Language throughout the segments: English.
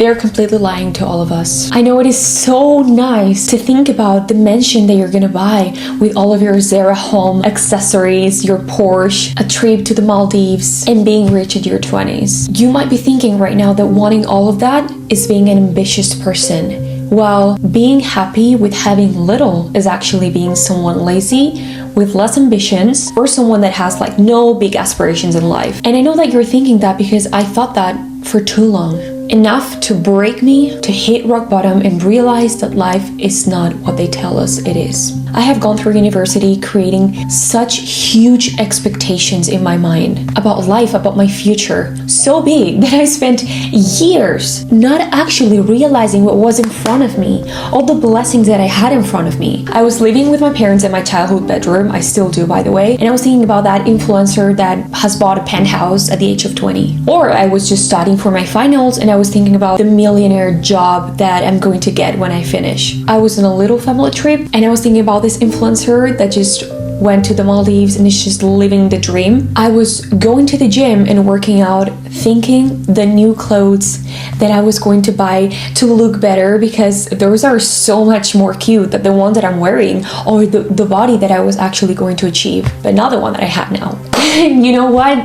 they're completely lying to all of us. I know it is so nice to think about the mansion that you're gonna buy with all of your Zara home accessories, your Porsche, a trip to the Maldives, and being rich at your 20s. You might be thinking right now that wanting all of that is being an ambitious person, while being happy with having little is actually being someone lazy with less ambitions, or someone that has like no big aspirations in life. And I know that you're thinking that because I thought that for too long. Enough to break me, to hit rock bottom and realize that life is not what they tell us it is. I have gone through university creating such huge expectations in my mind about life, about my future, so big that I spent years not actually realizing what was in front of me, all the blessings that I had in front of me. I was living with my parents in my childhood bedroom, I still do by the way, and I was thinking about that influencer that has bought a penthouse at the age of 20. Or I was just studying for my finals and I was thinking about the millionaire job that I'm going to get when I finish. I was on a little family trip and I was thinking about this influencer that just went to the Maldives and is just living the dream. I was going to the gym and working out, thinking the new clothes that I was going to buy to look better, because those are so much more cute than the ones that I'm wearing, or the body that I was actually going to achieve, but not the one that I have now. And you know what?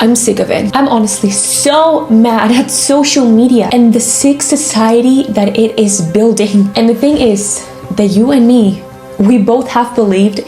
I'm sick of it. I'm honestly so mad at social media and the sick society that it is building. And the thing is that you and me, we both have believed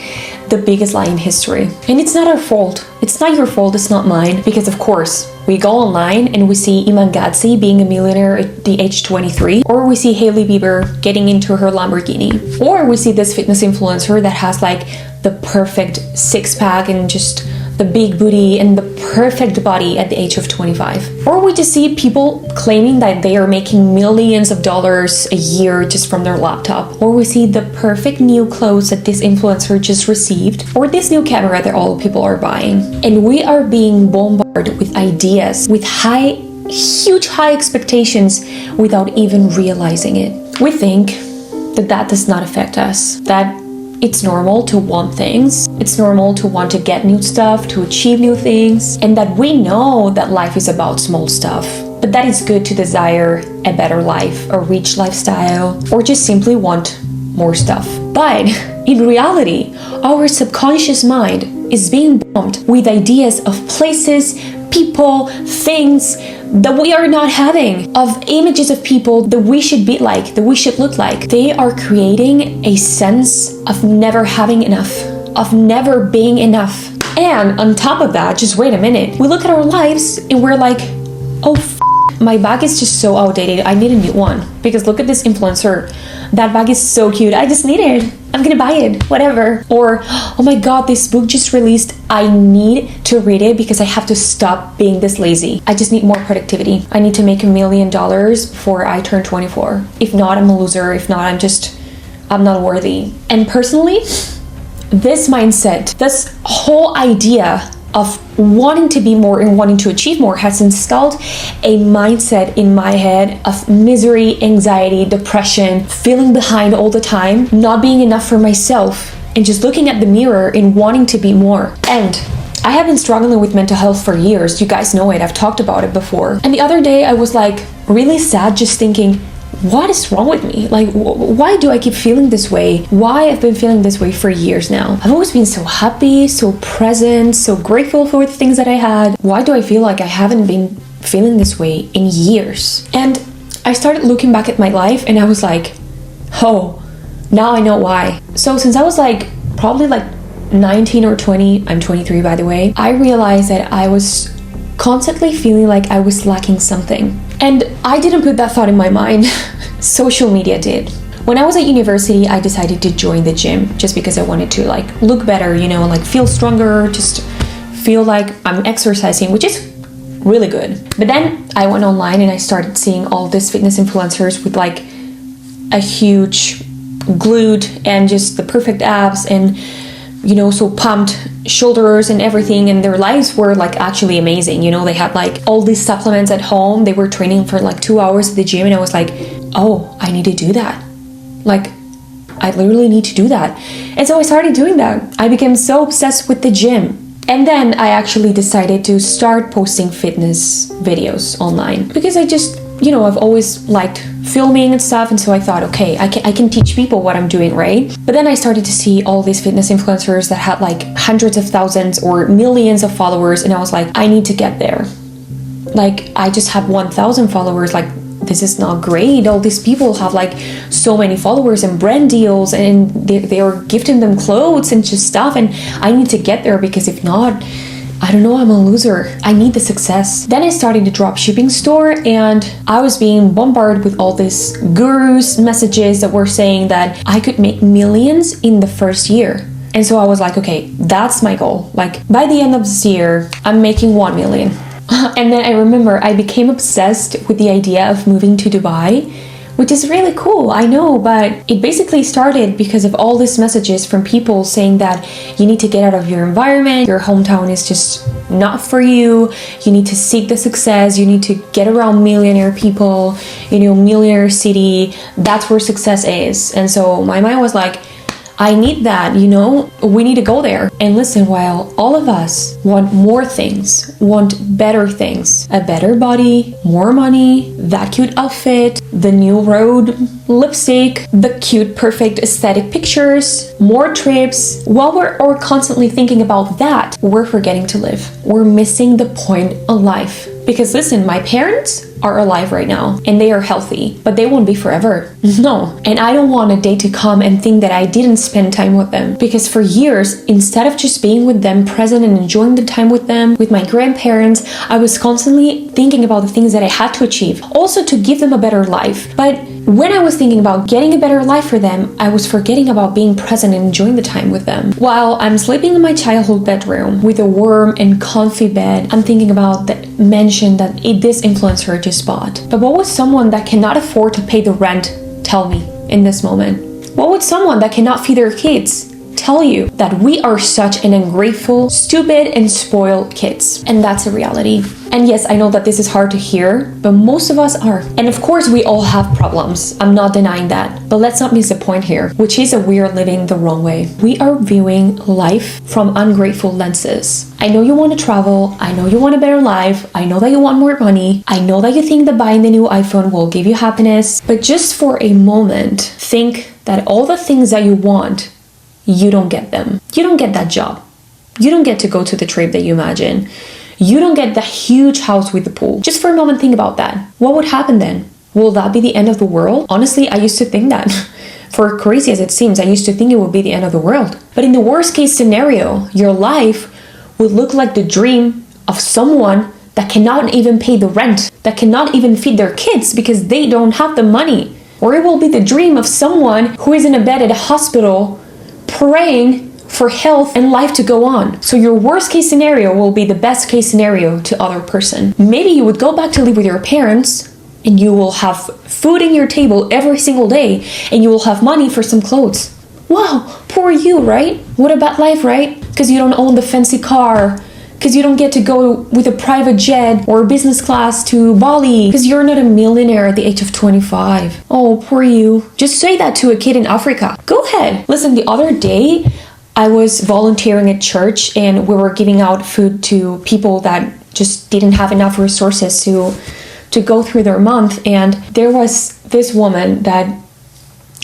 the biggest lie in history. And it's not our fault. It's not your fault, it's not mine. Because of course, we go online and we see Iman Gadzhi being a millionaire at the age 23. Or we see Hailey Bieber getting into her Lamborghini. Or we see this fitness influencer that has like the perfect six-pack and just the big booty and the perfect body at the age of 25. Or we just see people claiming that they are making millions of dollars a year just from their laptop. Or we see the perfect new clothes that this influencer just received, or this new camera that all people are buying. And we are being bombarded with ideas, with huge high expectations without even realizing it. We think that does not affect us, that it's normal to want things. It's normal to want to get new stuff, to achieve new things, and that we know that life is about small stuff. But that it's good to desire a better life, a rich lifestyle, or just simply want more stuff. But in reality, our subconscious mind is being bombed with ideas of places, people, things that we are not having, of images of people that we should be like, that we should look like. They are creating a sense of never having enough, of never being enough. And on top of that, just wait a minute, we look at our lives and we're like, oh my bag is just so outdated, I need a new one. Because look at this influencer, that bag is so cute, I just need it, I'm gonna buy it, whatever. Or, oh my god, this book just released, I need to read it because I have to stop being this lazy. I just need more productivity. I need to make $1 million before I turn 24. If not, I'm a loser. If not, I'm not worthy. And personally, this mindset, this whole idea of wanting to be more and wanting to achieve more has installed a mindset in my head of misery, anxiety, depression, feeling behind all the time, not being enough for myself, and just looking at the mirror and wanting to be more. And I have been struggling with mental health for years. You guys know it. I've talked about it before. And the other day I was like really sad, just thinking, what is wrong with me? Like, why do I keep feeling this way? Why I've been feeling this way for years now? I've always been so happy, so present, so grateful for the things that I had. Why do I feel like I haven't been feeling this way in years? And I started looking back at my life and I was like, oh, now I know why. So since I was probably 19 or 20, I'm 23 by the way, I realized that I was constantly feeling like I was lacking something. And I didn't put that thought in my mind. Social media did. When I was at university, I decided to join the gym just because I wanted to look better, feel stronger, just feel like I'm exercising, which is really good. But then I went online and I started seeing all these fitness influencers with a huge glute and just the perfect abs and so pumped shoulders and everything, and their lives were actually amazing. They had all these supplements at home. They were training for 2 hours at the gym, and I was like, oh, I need to do that. I literally need to do that. And so I started doing that. I became so obsessed with the gym. And then I actually decided to start posting fitness videos online because I just I've always liked filming and stuff, and so I thought, okay, I can teach people what I'm doing, right? But then I started to see all these fitness influencers that had like hundreds of thousands or millions of followers, and I was like, I need to get there. Like, I just have 1,000 followers. Like, this is not great. All these people have like so many followers and brand deals, and they are gifting them clothes and just stuff, and I need to get there, because if not, I don't know, I'm a loser. I need the success. Then I started a drop shipping store, and I was being bombarded with all these gurus messages that were saying that I could make millions in the first year. And so I was like, okay, that's my goal. Like, by the end of this year, I'm making 1 million. And then I remember I became obsessed with the idea of moving to Dubai, which is really cool, I know, but it basically started because of all these messages from people saying that you need to get out of your environment, your hometown is just not for you, you need to seek the success, you need to get around millionaire people, millionaire city, that's where success is. And so my mind was like, I need that, we need to go there. And listen, while all of us want more things, want better things, a better body, more money, that cute outfit, the new road lipstick, the cute, perfect aesthetic pictures, more trips, while we're constantly thinking about that, we're forgetting to live. We're missing the point of life. Because listen, my parents are alive right now and they are healthy, but they won't be forever. No. And I don't want a day to come and think that I didn't spend time with them. Because for years, instead of just being with them, present and enjoying the time with them, with my grandparents, I was constantly thinking about the things that I had to achieve, also to give them a better life. But when I was thinking about getting a better life for them, I was forgetting about being present and enjoying the time with them. While I'm sleeping in my childhood bedroom with a warm and comfy bed, I'm thinking about the mansion that this influencer just bought. But what would someone that cannot afford to pay the rent tell me in this moment? What would someone that cannot feed their kids tell you? That we are such an ungrateful, stupid, and spoiled kids. And that's a reality. And yes, I know that this is hard to hear, but most of us are. And of course, we all have problems. I'm not denying that. But let's not miss the point here, which is that we are living the wrong way. We are viewing life from ungrateful lenses. I know you want to travel. I know you want a better life. I know that you want more money. I know that you think that buying the new iPhone will give you happiness. But just for a moment, think that all the things that you want, you don't get them. You don't get that job. You don't get to go to the trip that you imagine. You don't get the huge house with the pool. Just for a moment, think about that. What would happen then? Will that be the end of the world? Honestly, I used to think that. For crazy as it seems, I used to think it would be the end of the world. But in the worst case scenario, your life would look like the dream of someone that cannot even pay the rent, that cannot even feed their kids because they don't have the money. Or it will be the dream of someone who is in a bed at a hospital praying for health and life to go on. So your worst case scenario will be the best case scenario to other person. Maybe you would go back to live with your parents and you will have food in your table every single day and you will have money for some clothes. Wow, poor you, right? What a bad life, right? Because you don't own the fancy car, because you don't get to go with a private jet or business class to Bali, because you're not a millionaire at the age of 25. Oh, poor you. Just say that to a kid in Africa. Go ahead. Listen, the other day, I was volunteering at church and we were giving out food to people that just didn't have enough resources to go through their month. And there was this woman that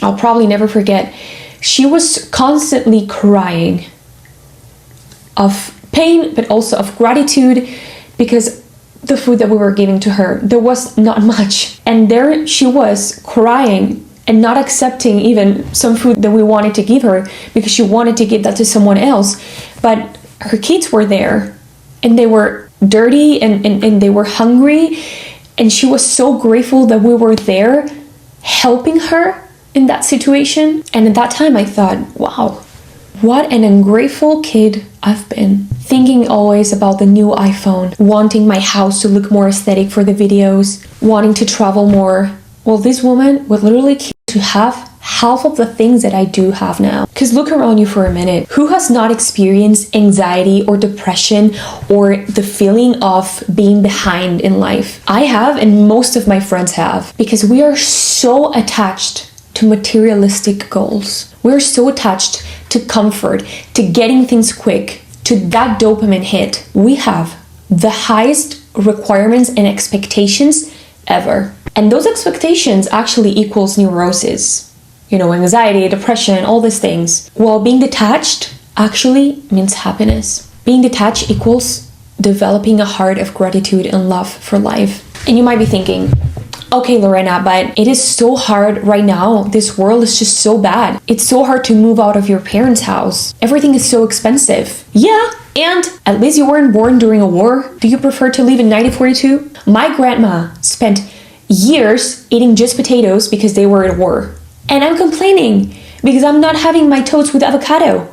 I'll probably never forget. She was constantly crying of pain, but also of gratitude, because the food that we were giving to her, there was not much. And there she was crying and not accepting even some food that we wanted to give her because she wanted to give that to someone else. But her kids were there and they were dirty and they were hungry. And she was so grateful that we were there helping her in that situation. And at that time I thought, wow, what an ungrateful kid I've been. Thinking always about the new iPhone, wanting my house to look more aesthetic for the videos, wanting to travel more. Well, this woman would literally kill to have half of the things that I do have now. Because look around you for a minute. Who has not experienced anxiety or depression or the feeling of being behind in life? I have, and most of my friends have, because we are so attached to materialistic goals. We're so attached to comfort, to getting things quick, to that dopamine hit. We have the highest requirements and expectations ever. And those expectations actually equals neurosis. Anxiety, depression, all these things. Well, being detached actually means happiness. Being detached equals developing a heart of gratitude and love for life. And you might be thinking, okay, Lorena, but it is so hard right now. This world is just so bad. It's so hard to move out of your parents' house. Everything is so expensive. Yeah, and at least you weren't born during a war. Do you prefer to live in 1942? My grandma spent years eating just potatoes because they were at war. And I'm complaining because I'm not having my toast with avocado.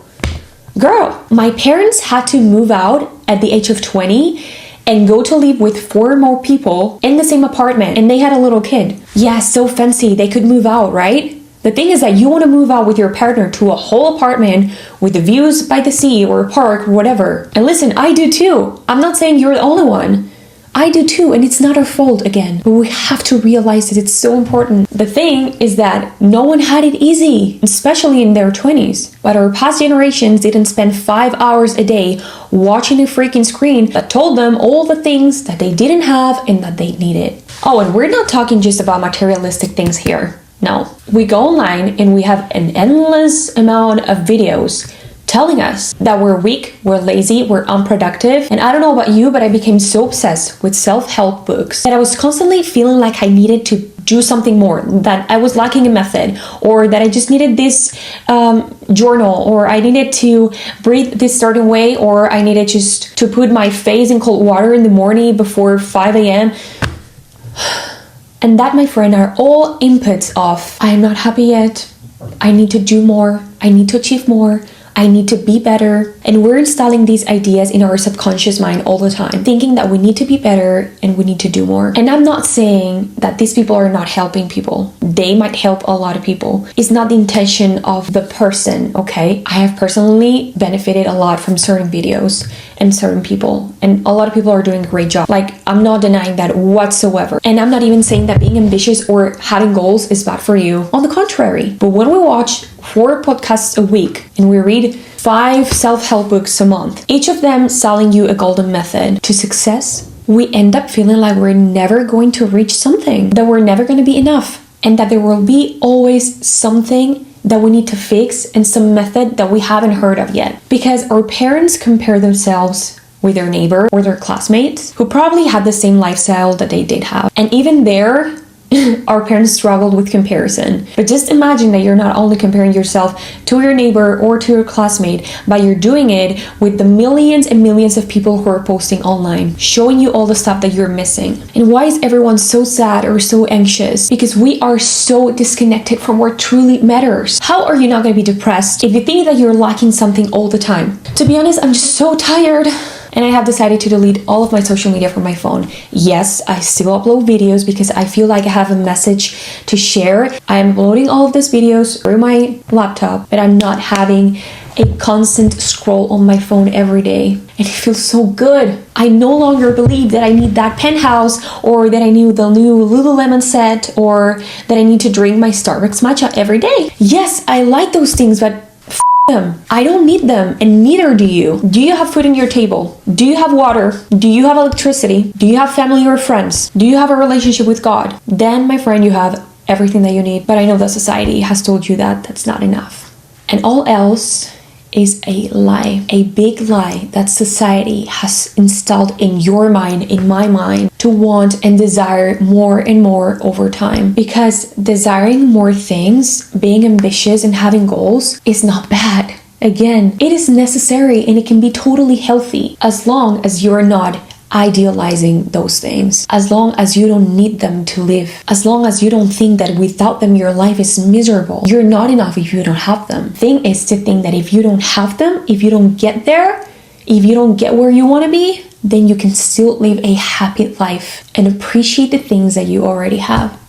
Girl, my parents had to move out at the age of 20 and go to live with 4 more people in the same apartment, and they had a little kid. Yeah, so fancy, they could move out, right? The thing is that you want to move out with your partner to a whole apartment with the views by the sea or a park or whatever. And listen, I do too. I'm not saying you're the only one. I do too, and it's not our fault again. But we have to realize that it's so important. The thing is that no one had it easy, especially in their 20s. But our past generations didn't spend 5 hours a day watching a freaking screen that told them all the things that they didn't have and that they needed. Oh, and we're not talking just about materialistic things here. No, we go online and we have an endless amount of videos telling us that we're weak, we're lazy, we're unproductive. And I don't know about you, but I became so obsessed with self-help books that I was constantly feeling like I needed to do something more, that I was lacking a method, or that I just needed this journal, or I needed to breathe this certain way, or I needed just to put my face in cold water in the morning before 5 a.m. And that, my friend, are all inputs of I am not happy yet, I need to do more, I need to achieve more, I need to be better. And we're installing these ideas in our subconscious mind all the time, thinking that we need to be better and we need to do more. And I'm not saying that these people are not helping people. They might help a lot of people. It's not the intention of the person, okay? I have personally benefited a lot from certain videos and certain people. And a lot of people are doing a great job. Like, I'm not denying that whatsoever. And I'm not even saying that being ambitious or having goals is bad for you. On the contrary. But when we watch 4 podcasts a week and we read 5 self-help books a month, each of them selling you a golden method to success, we end up feeling like we're never going to reach something, that we're never going to be enough, and that there will be always something that we need to fix and some method that we haven't heard of yet. Because our parents compare themselves with their neighbor or their classmates who probably had the same lifestyle that they did have. And even there, our parents struggled with comparison. But just imagine that you're not only comparing yourself to your neighbor or to your classmate, but you're doing it with the millions and millions of people who are posting online, showing you all the stuff that you're missing. And why is everyone so sad or so anxious? Because we are so disconnected from what truly matters. How are you not going to be depressed if you think that you're lacking something all the time? To be honest, I'm just so tired. And I have decided to delete all of my social media from my phone. Yes, I still upload videos because I feel like I have a message to share. I am uploading all of these videos through my laptop, but I'm not having a constant scroll on my phone every day. And it feels so good. I no longer believe that I need that penthouse, or that I need the new Lululemon set, or that I need to drink my Starbucks matcha every day. Yes, I like those things, but them. I don't need them, and neither do you. Do you have food on your table? Do you have water? Do you have electricity? Do you have family or friends? Do you have a relationship with God? Then, my friend, you have everything that you need. But I know that society has told you that that's not enough. And all else is a lie, a big lie that society has installed in your mind, in my mind, to want and desire more and more over time. Because desiring more things, being ambitious and having goals is not bad. Again, it is necessary and it can be totally healthy as long as you're not idealizing those things, as long as you don't need them to live, as long as you don't think that without them your life is miserable. You're not enough if you don't have them. Thing is to think that if you don't have them, if you don't get there, if you don't get where you want to be, then you can still live a happy life and appreciate the things that you already have.